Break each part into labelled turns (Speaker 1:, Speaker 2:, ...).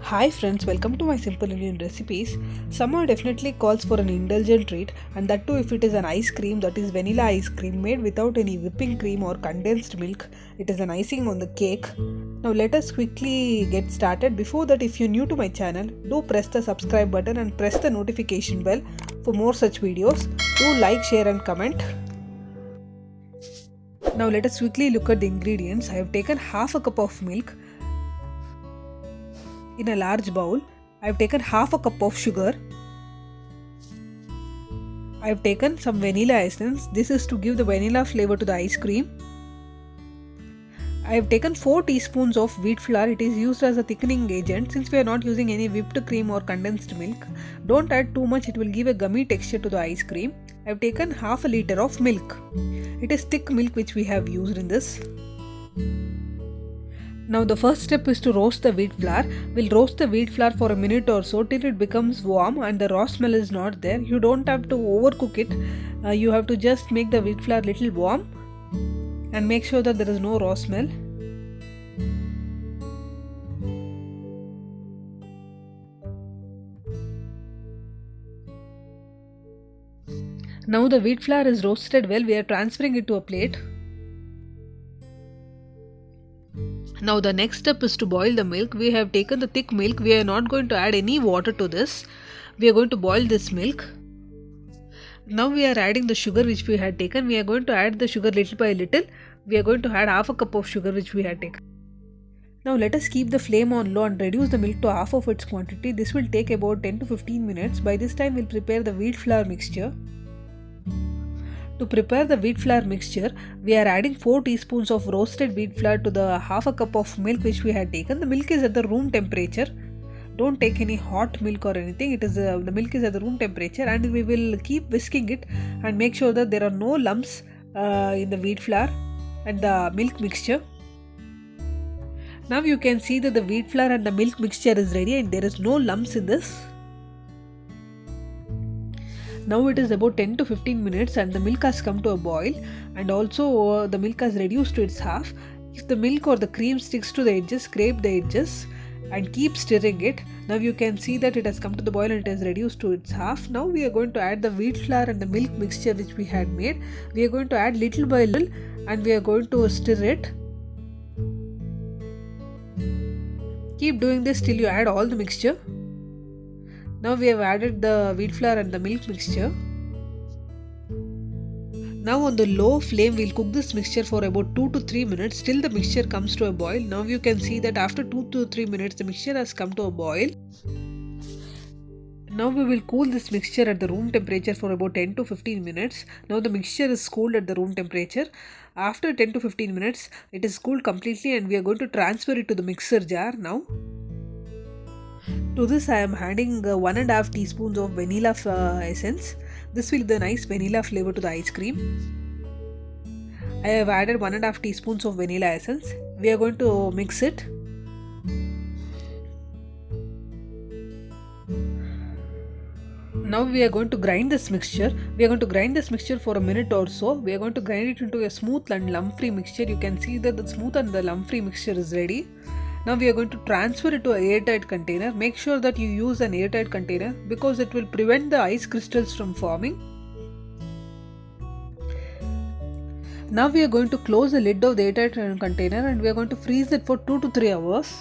Speaker 1: Hi friends, welcome to my Simple Indian Recipes. Summer definitely calls for an indulgent treat, and that too if it is an ice cream, that is vanilla ice cream made without any whipping cream or condensed milk. It is an icing on the cake. Now let us quickly get started. Before that, if you're new to my channel, do press the subscribe button and press the notification bell for more such videos. Do like, share and comment. Now let us quickly look at the ingredients. I have taken half a cup of milk. In a large bowl, I have taken half a cup of sugar. I have taken some vanilla essence. This is to give the vanilla flavor to the ice cream. I have taken 4 teaspoons of wheat flour. It is used as a thickening agent. Since we are not using any whipped cream or condensed milk, don't add too much, it will give a gummy texture to the ice cream. I have taken half a liter of milk. It is thick milk which we have used in this. Now the first step is to roast the wheat flour. We'll roast the wheat flour for a minute or so till it becomes warm and the raw smell is not there. You don't have to overcook it. You have to just make the wheat flour little warm and make sure that there is no raw smell. Now the wheat flour is roasted well. We are transferring it to a plate. Now the next step is to boil the milk. We have taken the thick milk. We are not going to add any water to this. We are going to boil this milk. Now we are adding the sugar which we had taken. We are going to add the sugar little by little. We are going to add half a cup of sugar which we had taken. Now let us keep the flame on low and reduce the milk to half of its quantity. This will take about 10 to 15 minutes. By this time we will prepare the wheat flour mixture. To prepare the wheat flour mixture, we are adding 4 teaspoons of roasted wheat flour to the half a cup of milk which we had taken. The milk is at the room temperature. Don't take any hot milk or anything. It is the milk is at the room temperature, and we will keep whisking it and make sure that there are no lumps in the wheat flour and the milk mixture. Now you can see that the wheat flour and the milk mixture is ready and there is no lumps in this. Now it is about 10 to 15 minutes and the milk has come to a boil, and also the milk has reduced to its half. If the milk or the cream sticks to the edges, scrape the edges and keep stirring it. Now you can see that it has come to the boil and it has reduced to its half. Now we are going to add the wheat flour and the milk mixture which we had made. We are going to add little by little and we are going to stir it. Keep doing this till you add all the mixture. Now we have added the wheat flour and the milk mixture. Now on the low flame we will cook this mixture for about 2 to 3 minutes till the mixture comes to a boil. Now you can see that after 2 to 3 minutes the mixture has come to a boil. Now we will cool this mixture at the room temperature for about 10 to 15 minutes. Now the mixture is cooled at the room temperature. After 10 to 15 minutes it is cooled completely and we are going to transfer it to the mixer jar now. To this I am adding 1.5 teaspoons of vanilla essence. This will give the nice vanilla flavor to the ice cream. I have added 1.5 teaspoons of vanilla essence. We are going to mix it. Now we are going to grind this mixture. We are going to grind this mixture for a minute or so. We are going to grind it into a smooth and lump-free mixture. You can see that the smooth and the lump-free mixture is ready. Now we are going to transfer it to an airtight container. Make sure that you use an airtight container because it will prevent the ice crystals from forming. Now we are going to close the lid of the airtight container and we are going to freeze it for 2 to 3 hours.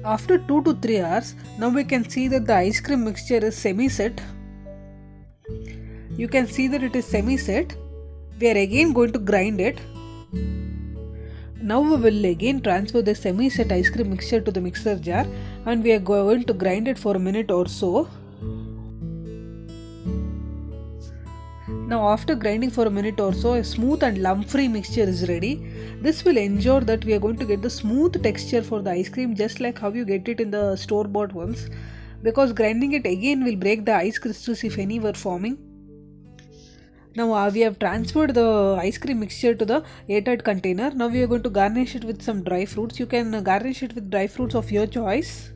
Speaker 1: After 2 to 3 hours, now we can see that the ice cream mixture is semi-set. You can see that it is semi-set. We are again going to grind it. Now we will again transfer the semi-set ice cream mixture to the mixer jar and we are going to grind it for a minute or so. Now after grinding for a minute or so, a smooth and lump-free mixture is ready. This will ensure that we are going to get the smooth texture for the ice cream just like how you get it in the store-bought ones, because grinding it again will break the ice crystals if any were forming. Now we have transferred the ice cream mixture to the airtight container. Now we are going to garnish it with some dry fruits. You can garnish it with dry fruits of your choice.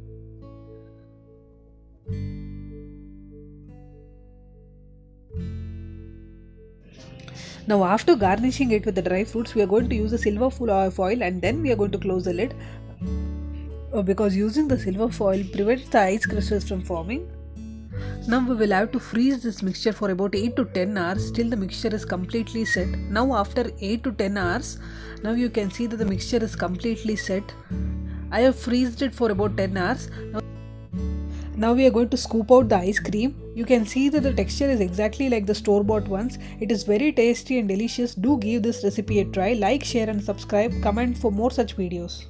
Speaker 1: Now after garnishing it with the dry fruits, we are going to use a silver foil and then we are going to close the lid. because using the silver foil prevents the ice crystals from forming. Now we will have to freeze this mixture for about 8 to 10 hours till the mixture is completely set. Now after 8 to 10 hours, now you can see that the mixture is completely set. I have freezed it for about 10 hours. Now we are going to scoop out the ice cream. You can see that the texture is exactly like the store-bought ones. It is very tasty and delicious. Do give this recipe a try. Like, share and subscribe. Comment for more such videos.